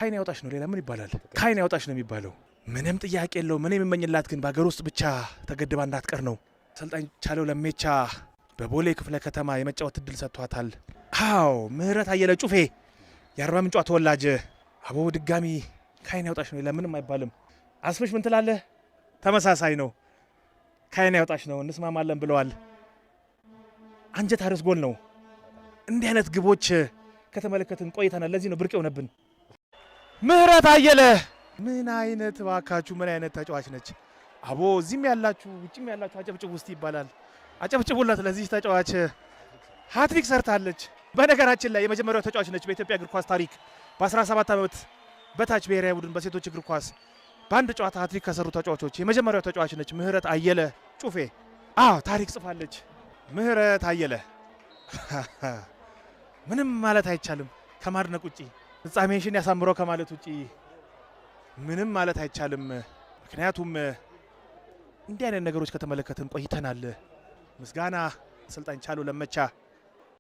ካይን ያውጣሽ ነው ሌላ ምን ይባላል? ካይን ያውጣሽ ነው የሚባለው። ምንም ጥያቄ የለው። ምን የምመኝላት ግን በአገር ውስጥ ብቻ ተገድባ እንዳትቀር ነው። አሰልጣኝ ቻለው ለሜቻ በቦሌ ክፍለ ከተማ የመጫወት እድል ሰጥቷታል። አዎ ምህረት አየለ ጩፌ የአርባ ምንጯ ተወላጅ። አቦ ድጋሚ ካይን ያውጣሽ ነው ሌላ ምንም አይባልም። አስፍሽ ምን ትላለህ? ተመሳሳይ ነው። ካይን ያውጣሽ ነው እንስማማለን ብለዋል። አንጀት አርስ ጎል ነው። እንዲህ አይነት ግቦች ከተመለከትን ቆይተናል። ለዚህ ነው ብርቅ የሆነብን። ምህረት አየለ ምን አይነት ባካችሁ ምን አይነት ተጫዋች ነች! አቦ እዚህም ያላችሁ ውጭም ያላችሁ አጨብጭቡ ውስጥ ይባላል። አጨብጭቡላት ለዚህ ተጫዋች። ሃትሪክ ሰርታለች። በነገራችን ላይ የመጀመሪያው ተጫዋች ነች በኢትዮጵያ እግር ኳስ ታሪክ በ17 ዓመት በታች ብሔራዊ ቡድን በሴቶች እግር ኳስ በአንድ ጨዋታ ሃትሪክ ከሰሩ ተጫዋቾች የመጀመሪያው ተጫዋች ነች ምህረት አየለ ጩፌ። ታሪክ ጽፋለች ምህረት አየለ። ምንም ማለት አይቻልም ከማድነቅ ውጪ፣ ፍጻሜሽን ያሳምረው ከማለት ውጪ ምንም ማለት አይቻልም። ምክንያቱም እንዲህ አይነት ነገሮች ከተመለከትን ቆይተናል። ምስጋና አሰልጣኝ ቻለው ለመቻ